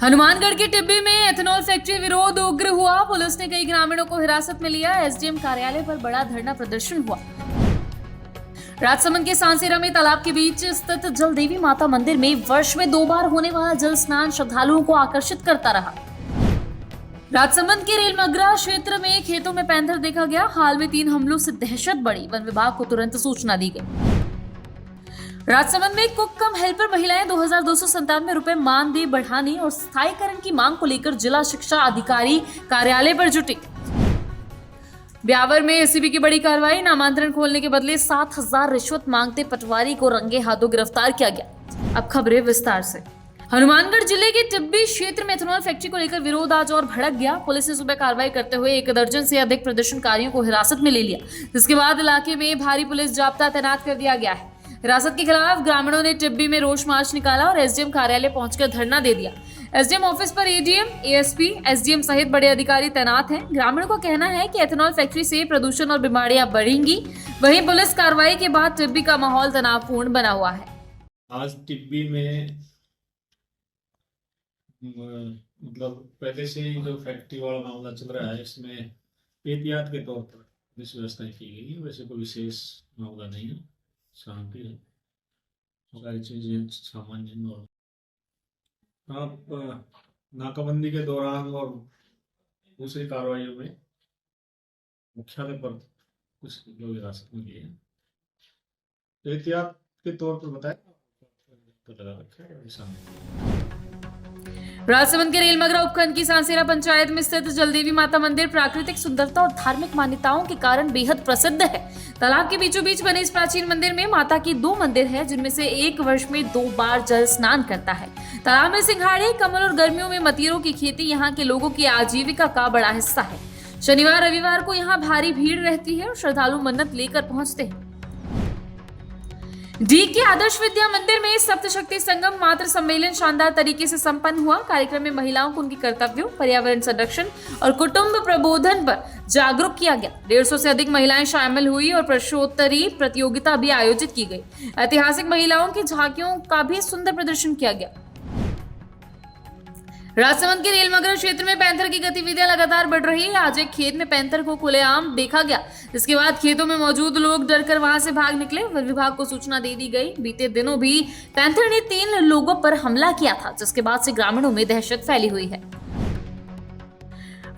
हनुमानगढ़ के टिब्बी में ethanol factory विरोध उग्र हुआ। पुलिस ने कई ग्रामीणों को हिरासत में लिया। एसडीएम कार्यालय पर बड़ा धरना प्रदर्शन हुआ। राजसमंद के सांसेरा में तालाब के बीच स्थित जल देवी माता मंदिर में वर्ष में 2 बार होने वाला जल स्नान श्रद्धालुओं को आकर्षित करता रहा। राजसमंद के रेलमगरा क्षेत्र में खेतों में पैंथर देखा गया। हाल में 3 हमलों से दहशत बढ़ी। वन विभाग को तुरंत सूचना दी गई। राजसमंद में कुक कम हेल्पर महिलाएं 2297 रुपए मानदेय बढ़ाने और स्थायीकरण की मांग को लेकर जिला शिक्षा अधिकारी कार्यालय पर जुटी। ब्यावर में एसीबी की बड़ी कार्रवाई। नामांतरण खोलने के बदले 7000 रिश्वत मांगते पटवारी को रंगे हाथों गिरफ्तार किया गया। अब खबरें विस्तार से। हनुमानगढ़ जिले के टिब्बी क्षेत्र में एथेनॉल फैक्ट्री को लेकर विरोध आज और भड़क गया। पुलिस ने सुबह कार्रवाई करते हुए 1 दर्जन से अधिक प्रदर्शनकारियों को हिरासत में ले लिया, जिसके बाद इलाके में भारी पुलिस जाब्ता तैनात कर दिया गया है। हिरासत के खिलाफ ग्रामीणों ने टिब्बी में रोष मार्च निकाला और एसडीएम कार्यालय पहुंचकर धरना दे दिया। एसडीएम ऑफिस पर एडीएम, एएसपी, एसडीएम सहित बड़े अधिकारी तैनात हैं। ग्रामीणों का कहना है कि एथेनॉल फैक्ट्री से प्रदूषण और बीमारियां बढ़ेंगी। वहीं पुलिस कार्रवाई के बाद टिब्बी का माहौल तनावपूर्ण बना हुआ है। आज टिब्बी में मतलब पहले से ही जो फैक्ट्री वाला मामला चल रहा है, इसमें एहतियात के तौर पर पुलिस व्यवस्थाएं की गई है। वैसे कोई विशेष मामला नहीं है, शांति है, सारी चीजें सामान्य नॉर्मल। आप नाकाबंदी के दौरान और दूसरी कार्रवाइयों में मुख्यालय पर कुछ लोग हिरासत में लिए हैं। एहतियात के तौर पर बताया तो लगा रखा है। राजसमंद के रेलमगरा उपखंड की सांसेरा पंचायत में स्थित जलदेवी माता मंदिर प्राकृतिक सुंदरता और धार्मिक मान्यताओं के कारण बेहद प्रसिद्ध है। तालाब के बीचों बीच बने इस प्राचीन मंदिर में माता की 2 मंदिर है, जिनमें से एक वर्ष में 2 बार जल स्नान करता है। तालाब में सिंघाड़े, कमल और गर्मियों में मतीरों की खेती यहाँ के लोगों की आजीविका का बड़ा हिस्सा है। शनिवार रविवार को यहाँ भारी भीड़ रहती है और श्रद्धालु मन्नत लेकर पहुंचते हैं। डी के आदर्श विद्या मंदिर में सप्तशक्ति संगम मातृ सम्मेलन शानदार तरीके से संपन्न हुआ। कार्यक्रम में महिलाओं को उनके कर्तव्यों, पर्यावरण संरक्षण और कुटुंब प्रबोधन पर जागरूक किया गया। 150 से अधिक महिलाएं शामिल हुई और प्रश्नोत्तरी प्रतियोगिता भी आयोजित की गई। ऐतिहासिक महिलाओं की झांकियों का भी सुंदर प्रदर्शन किया गया। राजसमंद के रेलमगरा क्षेत्र में पैंथर की गतिविधियां लगातार बढ़ रही है। आज एक खेत में पैंथर को खुलेआम देखा गया, जिसके बाद खेतों में मौजूद लोग डरकर वहां से भाग निकले। वन विभाग को सूचना दे दी गई। बीते दिनों भी पैंथर ने 3 लोगों पर हमला किया था, जिसके बाद से ग्रामीणों में दहशत फैली हुई है।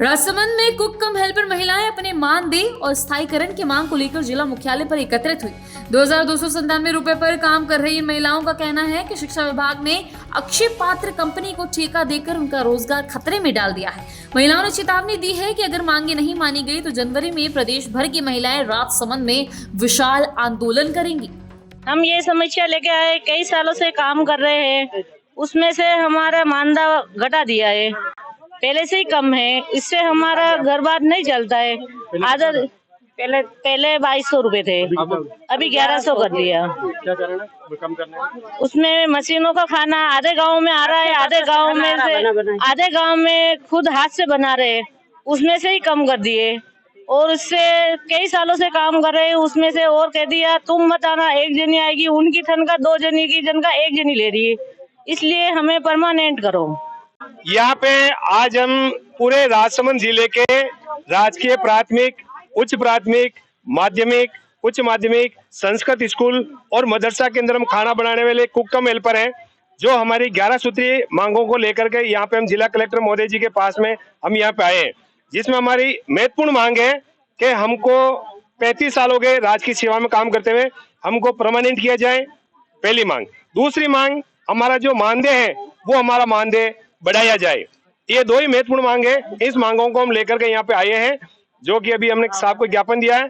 राजसमंद में कुक कम हेल्पर महिलाएं अपने मानदेय और स्थायीकरण की मांग को लेकर जिला मुख्यालय पर एकत्रित हुई। 2297 रुपए पर काम कर रही इन महिलाओं का कहना है कि शिक्षा विभाग ने अक्षय पात्र कंपनी को ठेका देकर उनका रोजगार खतरे में डाल दिया है। महिलाओं ने चेतावनी दी है कि अगर मांगे नहीं मानी गई तो जनवरी में प्रदेश भर की महिलाएं राजसमंद में विशाल आंदोलन करेंगी। हम ये समस्या लेके आए, कई सालों से काम कर रहे हैं, उसमें से हमारा मानदेय घटा दिया है। पहले से ही कम है, इससे हमारा घर बार नहीं चलता है। आधा पहले 2200 रुपए थे, अभी 1100 कर दिया। क्या कारण है कम करने? उसमें मशीनों का खाना आधे गांव में आ रहा है, आधे गांव में खुद हाथ से बना रहे हैं, उसमें से ही कम कर दिए। और उससे कई सालों से काम कर रहे हैं, उसमें से और कह दिया तुम मत आना, 1 जनी आएगी, उनकी तनख्वाह 2 जनी की तनख्वाह 1 जनी ले रही है, इसलिए हमें परमानेंट करो। यहाँ पे आज हम पूरे राजसमंद जिले के राजकीय प्राथमिक, उच्च प्राथमिक, माध्यमिक, उच्च माध्यमिक, संस्कृत स्कूल और मदरसा के अंदर हम खाना बनाने वाले कुक कम हेल्पर हैं, जो हमारी 11 सूत्रीय मांगों को लेकर के यहाँ पे हम जिला कलेक्टर महोदय जी के पास में हम यहाँ पे आए हैं, जिसमें हमारी महत्वपूर्ण मांग है कि हमको 35 साल हो गए राजकीय सेवा में काम करते हुए, हमको परमानेंट किया जाए, पहली मांग। दूसरी मांग, हमारा जो मानदेय है वो हमारा मानदेय बढ़ाया जाए। ये 2 ही महत्वपूर्ण मांग है। इस मांगों को हम लेकर के यहाँ पे आए हैं, जो कि अभी हमने साहब को ज्ञापन दिया है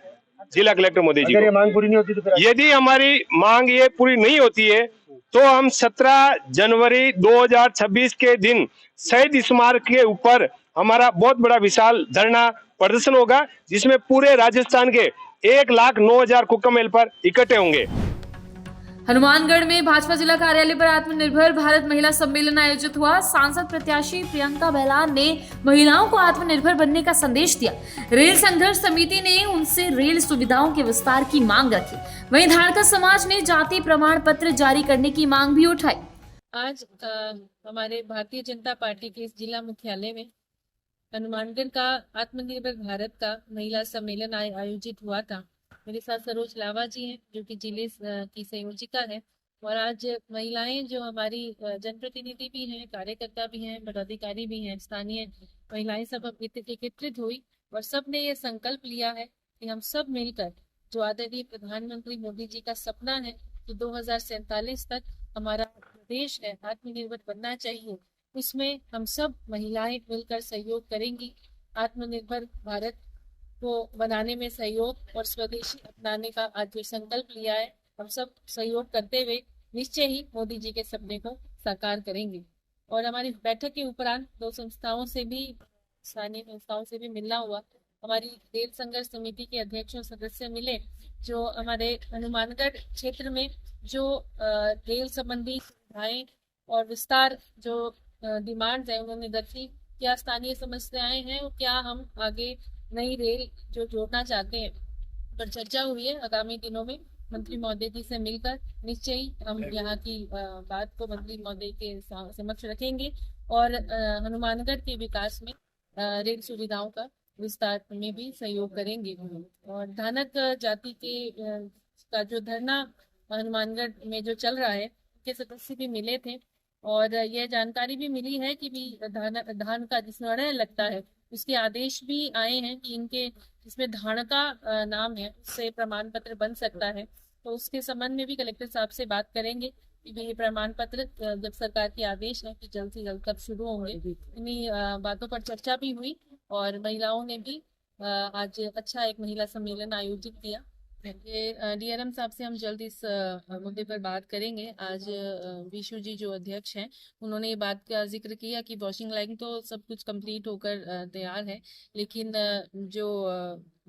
जिला कलेक्टर मोदी जी को। ये मांग पूरी नहीं होती तो यदि हमारी मांग ये पूरी नहीं होती है तो हम 17 जनवरी 2026 के दिन शहीद स्मारक के ऊपर हमारा बहुत बड़ा विशाल धरना प्रदर्शन होगा, जिसमें पूरे राजस्थान के 1,09,000 कुक कम हेल्पर इकट्ठे होंगे। हनुमानगढ़ में भाजपा जिला कार्यालय पर आत्मनिर्भर भारत महिला सम्मेलन आयोजित हुआ। सांसद प्रत्याशी प्रियंका बहलान ने महिलाओं को आत्मनिर्भर बनने का संदेश दिया। रेल संघर्ष समिति ने उनसे रेल सुविधाओं के विस्तार की मांग रखी। वहीं धारका समाज ने जाति प्रमाण पत्र जारी करने की मांग भी उठाई। आज हमारे भारतीय जनता पार्टी के इस जिला मुख्यालय में हनुमानगढ़ का आत्मनिर्भर भारत का महिला सम्मेलन आयोजित हुआ था। मेरे साथ सरोज लावा जी हैं जो कि जिले की संयोजिका है, और आज महिलाएं जो हमारी जनप्रतिनिधि भी हैं, कार्यकर्ता भी हैं, पदाधिकारी भी हैं, स्थानीय महिलाएं सब एकत्रित हुई और सब ने ये संकल्प लिया है कि हम सब मिलकर जो आदरणीय प्रधानमंत्री मोदी जी का सपना है कि 2047 तक हमारा देश है आत्मनिर्भर बनना चाहिए, उसमें हम सब महिलाएं मिलकर सहयोग करेंगी। आत्मनिर्भर भारत को बनाने में सहयोग और स्वदेशी अपनाने का आज जो संकल्प लिया है, हम सब सहयोग करते हुए निश्चय ही मोदी जी के सपने को साकार करेंगे। और हमारी बैठक के उपरांत दो संस्थाओं से भी, स्थानीय संस्थाओं से भी मिलना हुआ। हमारी रेल संघर्ष समिति के अध्यक्ष और सदस्य मिले जो हमारे हनुमानगढ़ क्षेत्र में जो रेल संबंधी सुविधाएं और विस्तार जो डिमांड्स है उन्होंने रखी, क्या स्थानीय समस्याएं हैं और क्या हम आगे नई रेल जो जोड़ना चाहते हैं, पर चर्चा हुई है। आगामी दिनों में मंत्री महोदय जी से मिलकर निश्चय ही हम यहाँ की बात को मंत्री महोदय के समक्ष रखेंगे और हनुमानगढ़ के विकास में रेल सुविधाओं का विस्तार में भी सहयोग करेंगे। और धानक जाति का जो धरना हनुमानगढ़ में जो चल रहा है, के सदस्य भी मिले थे और यह जानकारी भी मिली है कि भी धान का जिस निर्णय लगता है उसके आदेश भी आए हैं कि इनके जिसमें धान का नाम है उससे प्रमाण पत्र बन सकता है। तो उसके संबंध में भी कलेक्टर साहब से बात करेंगे कि ये प्रमाण पत्र जब सरकार के आदेश है कि जल्द से जल्द कब शुरू होंगे। इन्हीं बातों पर चर्चा भी हुई और महिलाओं ने भी आज अच्छा एक महिला सम्मेलन आयोजित किया। ये डीआरएम साहब से हम जल्द इस मुद्दे पर बात करेंगे। आज विशु जी जो अध्यक्ष हैं उन्होंने ये बात का जिक्र किया कि वॉशिंग लाइन तो सब कुछ कंप्लीट होकर तैयार है, लेकिन जो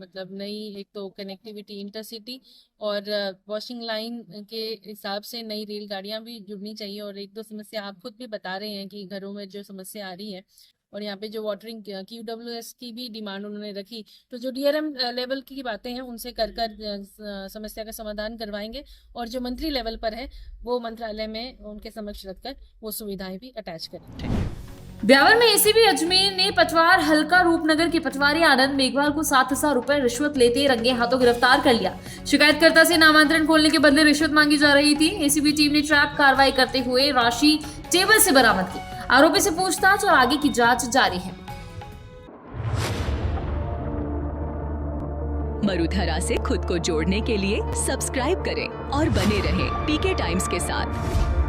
मतलब नई एक तो कनेक्टिविटी इंटरसिटी और वॉशिंग लाइन के हिसाब से नई रेलगाड़ियां भी जुड़नी चाहिए। और एक दो समस्या आप खुद भी बता रहे हैं कि घरों में जो समस्या आ रही है, और यहाँ पे जो वाटरिंग QWS की भी डिमांड उन्होंने रखी, तो जो DRM लेवल की बातें हैं उनसे कर समस्या का समाधान करवाएंगे और जो मंत्री लेवल पर है वो मंत्रालय में उनके समक्ष रखकर वो सुविधाएं भी अटैच करेंगे। ब्यावर में ACP अजमेर ने पटवार हल्का रूपनगर के पटवारी आनंद मेघवाल को 7,000 रुपए रिश्वत लेते रंगे हाथों गिरफ्तार कर लिया। शिकायतकर्ता से नामांतरण खोलने के बदले रिश्वत मांगी जा रही थी। ACP टीम ने ट्रैप कार्रवाई करते हुए राशि टेबल से बरामद की। आरोपी से पूछताछ और आगे की जांच जारी है। मरुधरा से खुद को जोड़ने के लिए सब्सक्राइब करें और बने रहें PK टाइम्स के साथ।